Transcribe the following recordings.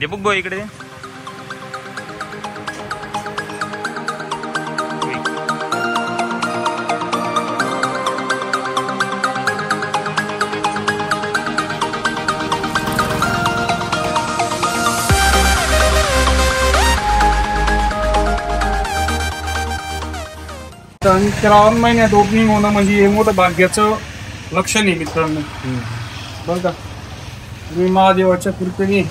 दीपक भाऊ इकडे श्रावण महिन्यात ओपनिंग होणं म्हणजे हे मोठं भाग्याचं लक्षण आहे मित्रांनो. बघा मी महादेवाच्या कृपेने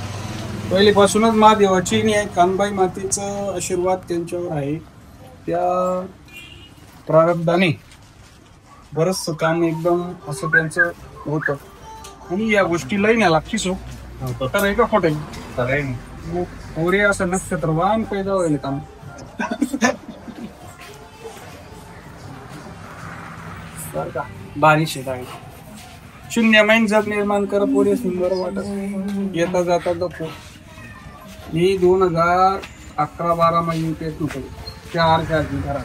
पहिलेपासूनच महादेवाची आणि कानबाई मातेचा आशीर्वाद त्यांच्यावर आहे. त्या प्रारब्धाने बरंच काम एकदम असं त्यांचं होतं आणि या गोष्टी लई नाही लागतीच हो. तर एका खोटं ओरे असं नक्षत्रवान पैदा होईल काम. बारिश आहे शून्यमैन जग निर्माण करा पुढे सुंदर वाटत येता जाता दखो. मी 2011-12 महिने तेच होतो 4 घरा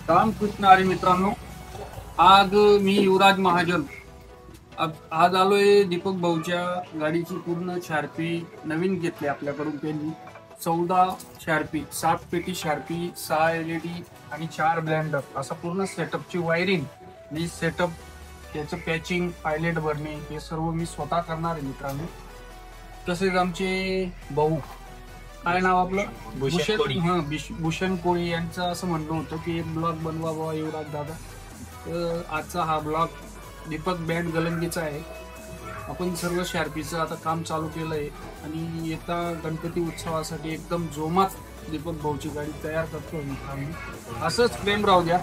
रामकृष्ण हरी मित्रांनो. आज मी युवराज महाजन आज आलोय दीपक भाऊच्या गाडीची पूर्ण शार्पी नवीन घेतली आपल्याकडून. त्यांनी 14 शार्पी 7 पेटी शार्पी 6 LED आणि 4 ब्लेंडर असा पूर्ण सेटअपची वायरिंग आणि सेटअप त्याचं पॅचिंग पायलेट भरणे हे सर्व मी स्वतः करणार आहे मित्रांनो. तसेच आमचे भाऊ काय नाव आपलं भूषण कोळी यांचं असं म्हणणं होतं की एक ब्लॉग बनवा बाबा युवराज दादा. तर आजचा हा ब्लॉग दीपक बँड गलंगीचा आहे. आपण सर्व शार्पीचं आता काम चालू केलं आहे आणि येता गणपती उत्सवासाठी एकदम जोमात दीपक भाऊची गाडी तयार करतो मित्रांनो. असंच प्रेम राहू द्या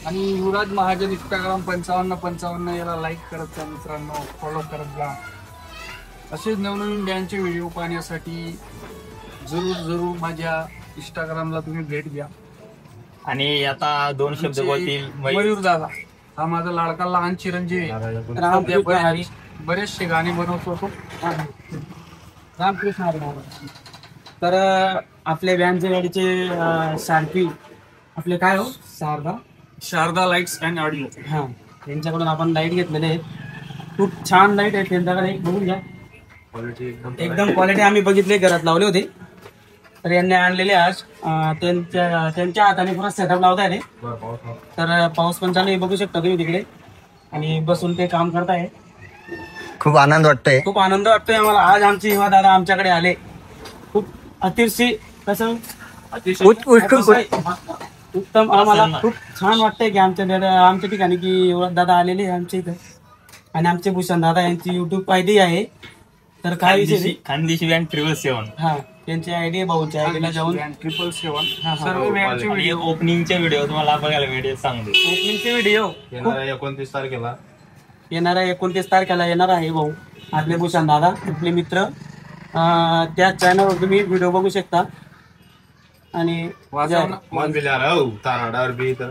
आणि युवराज महाजन इंस्टाग्राम 5555 याला लाईक करत जा मित्रांनो, फॉलो करत जा. असेच नवनवीन बँडचे व्हिडिओ पाहण्यासाठी जरूर माझ्या इंस्टाग्रामला तुम्ही भेट द्या. आणि आता 2 शब्द बोलतील मयूर दादा. हा माझा लाडका लहान चिरंजीवी आहे. बरेचसे गाणे बनवतो तो. रामकृष्ण हरी. तर आपल्या बँडच्या गाडीचे शार्पी आपले काय हो शारदा लाईट्स अँड ऑडिओ. हा त्यांच्याकडून आपण लाईट घेतलेले आहेत. खूप छान लाईट आहे त्यांच्याकडे. एक बघून घ्या. एकदम क्वालिटी आम्ही बघितले, घरात लावले होते. तर यांनी आणलेले आज त्यांच्या हाताने पुरा सेटअप लावता येते. तर पाऊस पण चालू आहे, बघू शकता तुम्ही तिकडे, आणि बसून ते काम करताय. खूप आनंद वाटतोय. खूप आनंद वाटतोय आम्हाला. आज आमचे युवा दादा आमच्याकडे आले. खूप अतिशय कसं उत्तम, आम्हाला खूप छान वाटतंय की आमच्या ठिकाणी की युवा दादा आलेले आमच्या इथं. आणि आमचे भूषण दादा यांची युट्यूब आयडी आहे. तर काय विषय खानदेशी बँक 777. हा, त्यांची आयडी भाऊच्या आयडीला जाऊन 777 सर्व व्हॅनचे आणि ओपनिंगचे व्हिडिओ तुम्हाला बघायला भेटेल. सांगतो ओपनिंगचे व्हिडिओ येणाऱ्या 29 तारखेला येणार आहे भाऊ आपले भूषण दादा, आपले मित्र. त्या चॅनलवर तुम्ही व्हिडिओ बघू शकता. आणि वाजवणं मन बिलार ताराडावर बी तर